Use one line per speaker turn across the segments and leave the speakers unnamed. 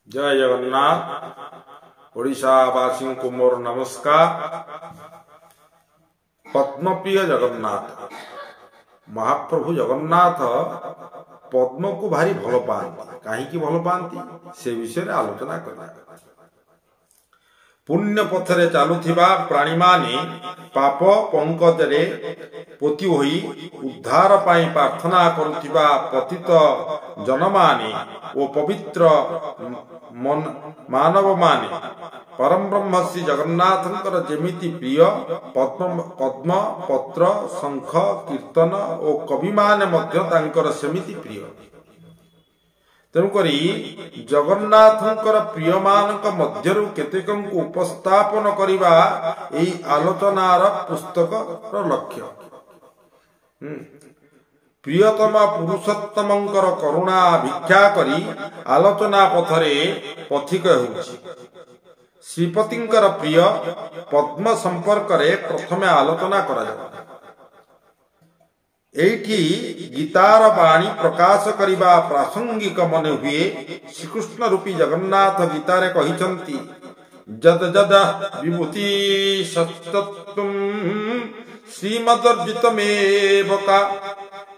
जय जगन्नाथ। ओडिशावासी को मोर नमस्कार। पद्मप्रिय जगन्नाथ महाप्रभु जगन्नाथ पद्म को भारी भल पाती। कहीं भल पाती से विषय आलोचना करना। पुण्य पथरे चलुथिबा प्राणी माने पाप पंकजरे पोति होई उद्धार पाई प्रार्थना करुथिबा पतित जनमाने ओ पवित्र मानव माने परम ब्रह्म श्री जगन्नाथंकर जेमिति प्रिय पद्म पत्र शंख कीर्तन और कवि माने मध्य तांकर सेमिति प्रिय। तेणुकरी जगन्नाथंकर प्रिय मानक मध्यरु केतेकंकु उपस्थापन करिबा एई आलोचनार पुस्तक लक्ष्य। प्रियतम पुरुषोत्तमंकर करुणा भिक्षा करी आलोचना पथरे पथिक होउछि। श्रीपतिंकर प्रिय पद्म संपर्क रे प्रथमे आलोचना करा जाय। एठी गीतार बाणी प्रकाश करिबा प्रासंगिक मने हुए। श्रीकृष्ण रूपी जगन्नाथ गीतारे कहिचंती जद जद विभूति सत्तत्वं श्रीमदर्जितमेव का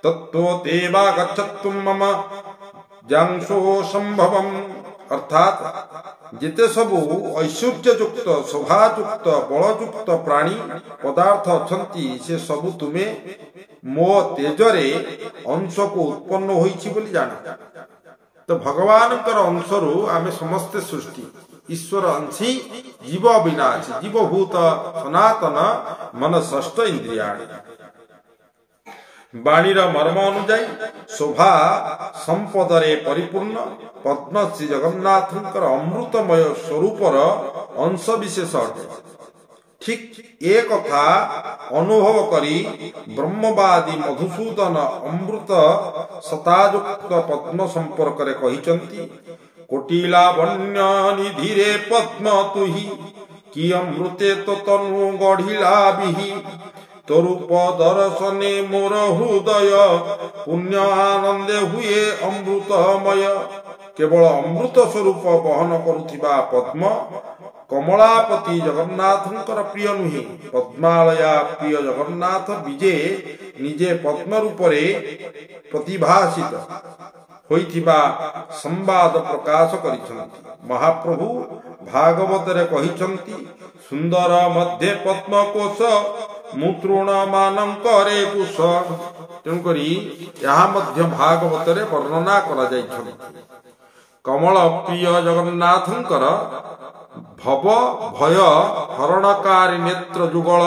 तत्तो देवा गच्छत्वं मम जांसो संभवम। अर्थात जिते सबु ऐश्वर्ययुक्त शोभायुक्त बलयुक्त प्राणी पदार्थ अछंती से सबु तुमे मो तेजरे अंश को उत्पन्न होइछि बोली जान। तो भगवानकर अंशरु आमे समस्त सृष्टि ईश्वर अंशी जीव विनाशी जीवभूत सनातन मन षष्ठ इंद्रियाणि। बाणीर मर्म अनुजाई शोभा संपदरे परिपूर्ण पद्म श्री जगन्नाथंकर अमृतमय स्वरूपर अंश विशेष अटे। ठीक एक कथा अनुभव करी ब्रह्मवादी मधुसूदन अमृत सतायुक्त पद्म संपर्क रे कहिचंती कोटिलावण्य निधिरे पद्म तुही कि अमृते तो तनु गढ़िला बिही तोरूप दर्शने मोर हृदय पुण्य आनंदे हुए अमृतमय। केवल अमृत स्वरूप बहन करुथिबा पद्म कमलापति जगन्नाथंकर प्रिय नुहे। पद्मालया प्रिय जगन्नाथ विजे निजे पद्म रूपरे प्रतिभासित होइथिबा संवाद प्रकाश करिछन्ति। महाप्रभु भागवत रे कहिछन्ति सुंदर मध्य पद्म कोश मुतृण मानंकरे कुश। तेणुकरी यहाँ मध्य भागवत रे वर्णना करा जाइछन्ति। कमल प्रिय जगन्नाथंकर भव भय हरणकारी नेत्र जुगल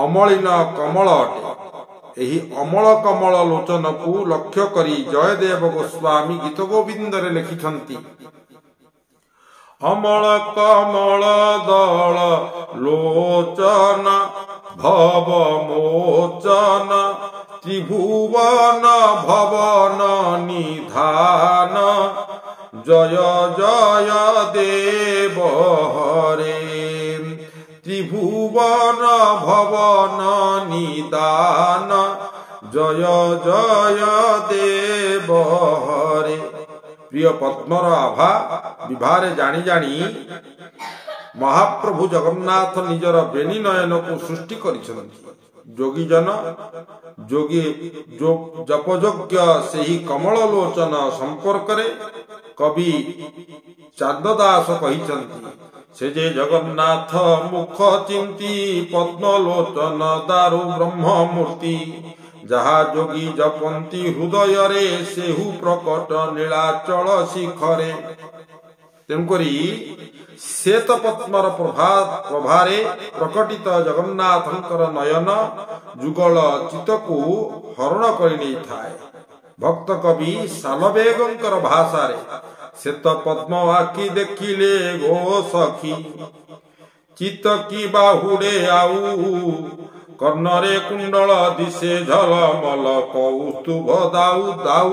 अमलिन कमल अटे। एही अमल कमल लोचन को लक्ष्य करी जयदेव गोस्वामी गीत गोविंद रे लिखिछन्ति अमल कमल दल लोचन भव मोचन त्रिभुवन भवन निधान जय जय देव हरे। त्रिभुवन भवन निदान जय जय देव हरे। प्रिय पद्मर आभा विभारे जानी जानी महाप्रभु जगन्नाथ निजर बेणी नयन को सृष्टि करिछन्ति। जोगी जन जोगी जपयोग्य सेही कमल लोचन संपर्क रे कवि चांददास कहिछन्ति से जे जगन्नाथ मुख चिंती पद्म लोचन दारु ब्रह्म मूर्ति जहा जोगी जपंती हृदय रे सेहु प्रकट नीलाचल शिखरे। तेणुकरी श्वेत पद्मर प्रभारे प्रकटित जगन्नाथंकर नयन जुगल चित्तकु हरण करि नै थाए। भक्त कवि सालवेगंकर भाषा रे श्वेत पद्म आखि देखिले गो सखी चित्त की बाहुडे आऊ कर्णरे कुंडल दिशे झलमल कौस्तुभ दाऊ दाऊ।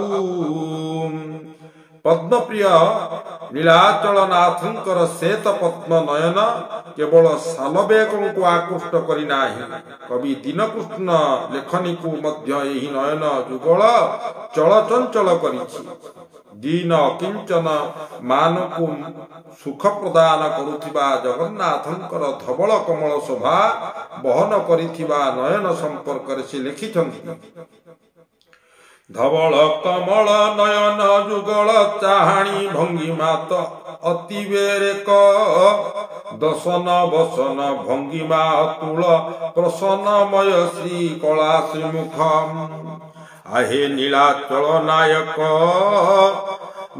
पद्मप्रिय नीलाचलनाथंकर श्वेत पद्म नयन केवल सालवेगों को आकृष्ट करी नाही कवि दीनकृष्ण लेखनी को मध्य एही नयन जुगल चलचंचल करिछि। दीन किंचन मानकु सुख प्रदान करुथिबा जगन्नाथंकर धवल कमल शोभा बहन करिथिबा नयन संपर्क से लिखिछन्ति। धवल कमल नयन जुगल चाहाणी भंगिमा तो अति बेरेक दशन बसन भंगिमा अतुल प्रसन्नमय श्री कला श्रीमुख आहे नीलाचल नायक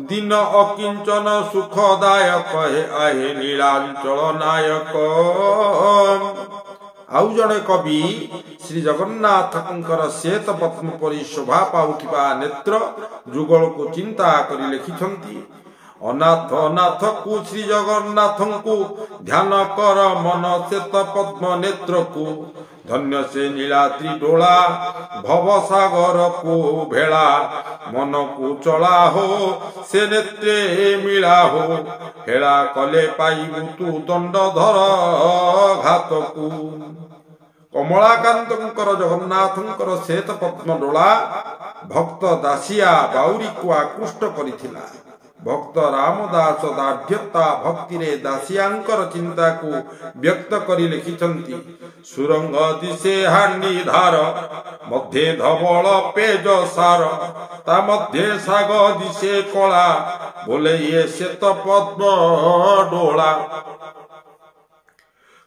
दिन अकिंचन सुखदायक हे आहे नीलाचल नायक। आउ जड़े कवि श्री जगन्नाथंकर श्वेत पद्म परि शोभा पाउथिबा नेत्र जुगल को चिंता करी लिखिछन्ति। अनाथ नाथ को श्री जगन्नाथ को ध्यान कर मन श्वेत पद्म नेत्र को धन्य से नीलाद्रि डोला भव सागर को भेला मन को चला हो से नेत्रे मिला हो हेला कले पाइबु तू दंड धर घात को। कमलाकांतर जगन्नाथंकर श्वेत पद्म डोला भक्त दासिया बाउरी को आकृष्ट करिथिला। भक्त रामदास दाढ़्यता भक्ति रे दासियांकर चिंता को व्यक्त करी लिखिछन्ति। सुरंग दिशे हांडी धार मध्य धवल पेज सार ता मध्य साग दिशे कला बोले ये श्वेत पद्म डोला।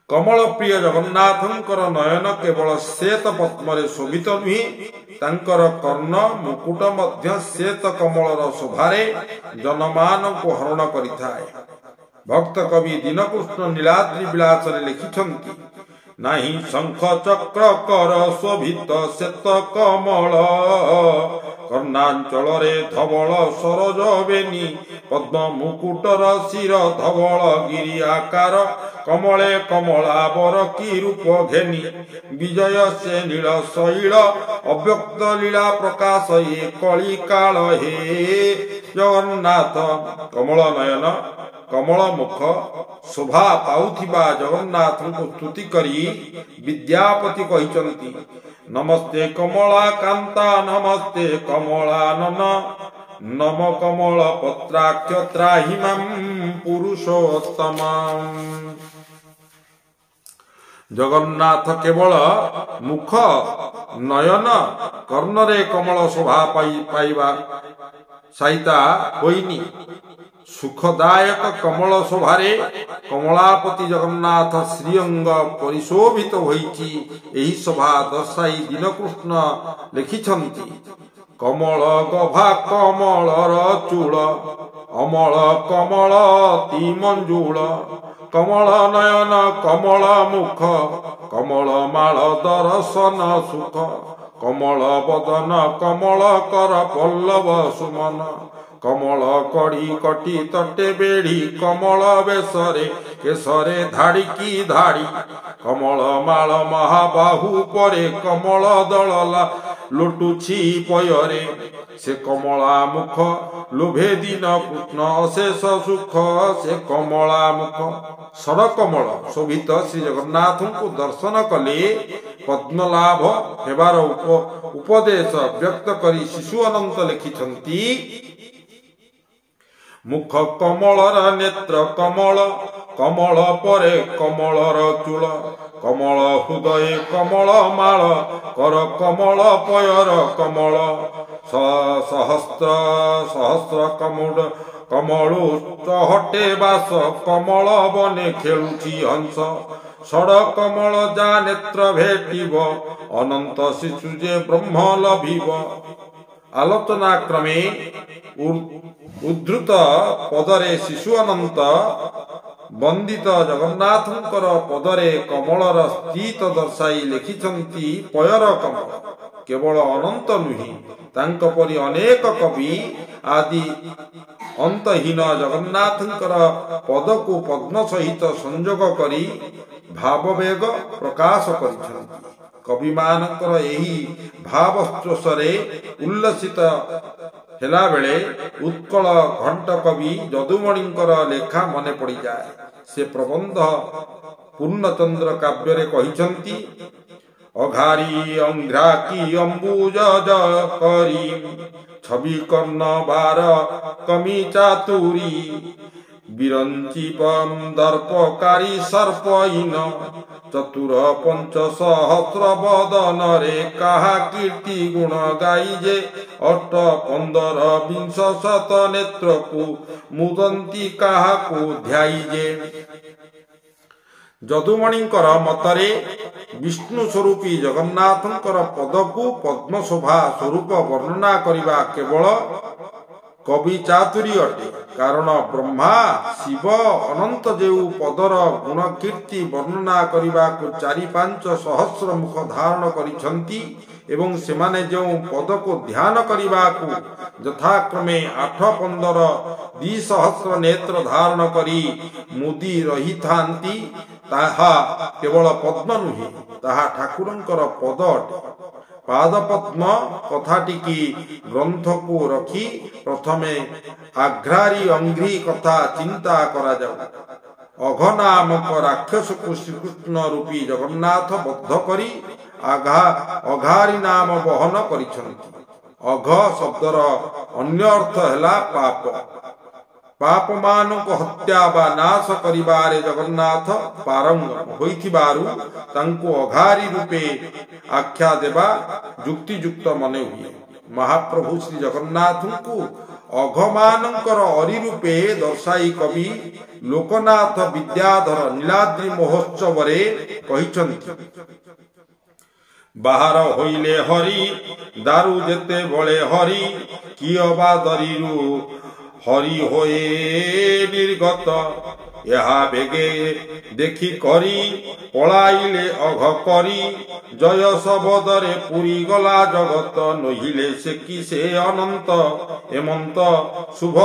कमल प्रिय जगन्नाथंकर नयन केवल श्वेत पद्मरे शोभित नुहे तांकर कर्ण मुकुट मध्य श्वेत कमलर शोभारे जनमान को हरण करिथाए। भक्त कवि दीनकृष्ण नीलाद्रि विलास लिखिछन्ति। नाही शंख चक्र कर शोभित श्वेत कमल कर्णांचल रे धवल सरोज बेनी पद्म मुकुटर शिर धवल गिरी आकार कमले कमला बर की रूप घेनी विजय से नील शैल अव्यक्त लीला प्रकाश ये कली काल हे जगन्नाथ। कमल नयन कमल मुख शोभा पाउथिबा जगन्नाथ को स्तुति करी विद्यापति कहिचन्ति। नमस्ते कमला कांता नमस्ते कमलानन नम कमल पत्राक्ष त्राहिमां पुरुषोत्तम। जगन्नाथ केवल मुख नयन कर्णरे कमल शोभा पाइबा सहिता होइनी सुखदायक कमल शोभारे कमलापति जगन्नाथ श्रीअंग परिशोभित होइछि। एही शोभा दर्शाई दीनकृष्ण लिखिछन्ति। कमल गभा कमलर चूल अमल कमल ती मंजूल कमल नयन कमल मुख कमल माल दर्शन सुख कमल बदन कमल कर पल्लव सुमन कमल कड़ी कटी तटे बेड़ी कमल बेसरे केसरे धाड़ी की धाड़ी कमल माल महाबाहु परे कमल दलला लुटुछि पयरे से कमला मुख लोभे दिन कृष्ण अशेष सुख से कमला मुख। षडकमल शोभित श्री जगन्नाथ को दर्शन कले पद्मलाभ हेबार उपदेश व्यक्त करी शिशु अनंत लिखिछन्ति। मुख कमलर नेत्र कमल कमल परे कमलर चूल कमल हृदय कमल माल कर कमल पयर कमल सहस्र सहस्र कमुड कमलु चहटे बास कमल बने खेलुछि हंस षड कमल जा नेत्र भेटिब अनंत शिशु जे ब्रह्म लभिब। आलोचना क्रमे उद्धृत पदरे शिशु अनंत वंदित जगन्नाथंकर पदरे कमलर स्थित दर्शाई लिखिछन्ति। पयर कमल केवल अनंत नुहे तांक परि अनेक कवि आदि अंतहीन जगन्नाथंकर पद को पद्म सहित संयोग करी भाववेग प्रकाश करिछन्ति। कवि मानकर एही भावस्त्रोषरे उल्लसित हेला बेले उत्कल घंट कवि यदुमणिंकर लेखा मने पड़ी जाए। से प्रबंध पूर्णचंद्र काव्य रे कहिछन्ति। अघारी अंघ्रा की अंबुज करी ছবি কর্ণ বার কমি চাতুরী বিরঞ্জীবম দর্পকারী সর্পহীন চতুর পঞ্চ সহস্র বদନରେ কাহা কীর্তি গুণ গাই যে অষ্ট পন্দর বিংশ শত নেত্রକୁ ମୁଦନ୍ତି କାହାକୁ ଧ୍ୟାଇ ଯେ। ଯଦୁମଣିଙ୍କର ମତରେ ବିଷ୍ଣୁ ସ୍ୱରୂପୀ ଜଗନ୍ନାଥଙ୍କର ପଦକୁ ପଦ୍ମଶୋଭା ସ୍ୱରୂପ ବର୍ଣ୍ଣନା କରିବା କେବଳ କବି ଚାତୁରୀ ଅଟେ। କାରଣ ବ୍ରହ୍ମା ଶିବ ଅନନ୍ତ ଯେଉଁ ପଦର ଗୁଣ କୀର୍ତ୍ତି ବର୍ଣ୍ଣନା କରିବାକୁ 4-5 ସହସ୍ର ମୁଖ ଧାରଣ କରିଛନ୍ତି ଏବଂ ସେମାନେ ଯେଉଁ ପଦକୁ ଧ୍ୟାନ କରିବାକୁ ଯଥାକ୍ରମେ 8-15 2,000 ନେତ୍ର ଧାରଣ କରି ମୁଦି ରହିଥାନ୍ତି, ତାହା କେବଳ ପଦ୍ମ ନୁହେଁ, ତାହା ଠାକୁରଙ୍କର ପଦ ଅଟେ। ପାଦପଦ୍ମ କଥାଟିକି ଗ୍ରନ୍ଥକୁ ରଖି ପ୍ରଥମେ ଆଘ୍ରାରି ଅଙ୍ଘ୍ରି କଥା ଚିନ୍ତା କରାଯାଉ। ଅଘ ନାମକ ରାକ୍ଷସକୁ ଶ୍ରୀକୃଷ୍ଣ ରୂପୀ ଜଗନ୍ନାଥ ବଦ୍ଧ କରି ଅଘାରି ନାମ ବହନ କରିଛନ୍ତି। ଅଘ ଶବ୍ଦର ଅନ୍ୟ ଅର୍ଥ ହେଲା ପାପ। ପାପମାନଙ୍କୁ ହତ୍ୟା ବା ନାଶ କରିବାରେ ଜଗନ୍ନାଥ ପାରଙ୍ଗମ ହୋଇଥିବାରୁ ତାଙ୍କୁ ଅଘାରି ରୂପେ ଆଖ୍ୟା ଦେବା ଯୁକ୍ତିଯୁକ୍ତ ମନେ ହୁଏ। ମହାପ୍ରଭୁ ଶ୍ରୀ ଜଗନ୍ନାଥଙ୍କୁ ଅଘମାନଙ୍କର ଅରି ରୂପେ ଦର୍ଶାଇ କବି ଲୋକନାଥ ବିଦ୍ୟାଧର ନୀଳାଦ୍ରି ମହୋତ୍ସବରେ କହିଛନ୍ତି, ବାହାର ହୋଇଲେ ହରି ଦାରୁ ଯେତେବେଳେ ହରି କିଅ ବା ଦରିରୁ ହରି ହୋଏ ନିର୍ଗତ। ଏହା ବେଗେ ଦେଖି କରି ପଳାଇଲେ ଅଘ କରି ଜୟ ଶବଦରେ ପୁରୀ ଗଲା ଜଗତ। ନହିଲେ ସେ କି ସେ ଅନନ୍ତ ଏମନ୍ତ ଶୁଭ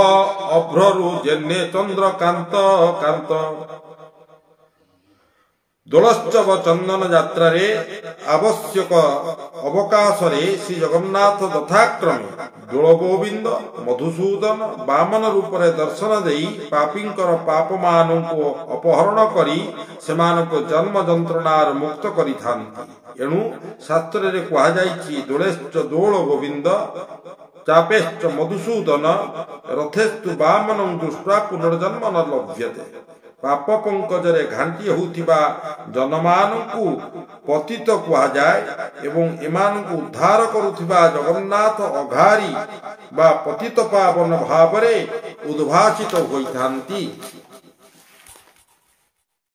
ଅଭ୍ରରୁ ଜେନେ ଚନ୍ଦ୍ରକାନ୍ତ କାନ୍ତ। ଦୋଳୋତ୍ସବ ଚନ୍ଦନ ଯାତ୍ରାରେ ଆବଶ୍ୟକ ଅବକାଶରେ ଶ୍ରୀ ଜଗନ୍ନାଥ ଯଥାକ୍ରମେ ଦୋଳଗୋବିନ୍ଦ, ମଧୁସୂଦନ, ବାମନ ରୂପରେ ଦର୍ଶନ ଦେଇ ପାପୀଙ୍କର ପାପମାନଙ୍କୁ ଅପହରଣ କରି ସେମାନଙ୍କୁ ଜନ୍ମ ଯନ୍ତ୍ରଣାରୁ ମୁକ୍ତ କରିଥାନ୍ତି। ଏଣୁ ଶାସ୍ତ୍ରରେ କୁହାଯାଇଛି, ଦୋଳେଶ୍ଚ ଦୋଳ ଗୋବିନ୍ଦ ଚାପେଶ୍ଚ ମଧୁସୂଦନ ରଥେସ୍ତୁ ବାମନଂ ଦୃଷ୍ଟ୍ୱା ପୁନର୍ଜନ୍ମ ନ ଲଭ୍ୟତେ। ପାପ ପଙ୍କଜରେ ଘାଣ୍ଟି ହେଉଥିବା ଜନମାନଙ୍କୁ ପତିତ କୁହାଯାଏ ଏବଂ ଏମାନଙ୍କୁ ଉଦ୍ଧାର କରୁଥିବା ଜଗନ୍ନାଥ ଅଘାରି ବା ପତିତ ପାବନ ଭାବରେ ଉଦ୍ଭାସିତ ହୋଇଥାନ୍ତି।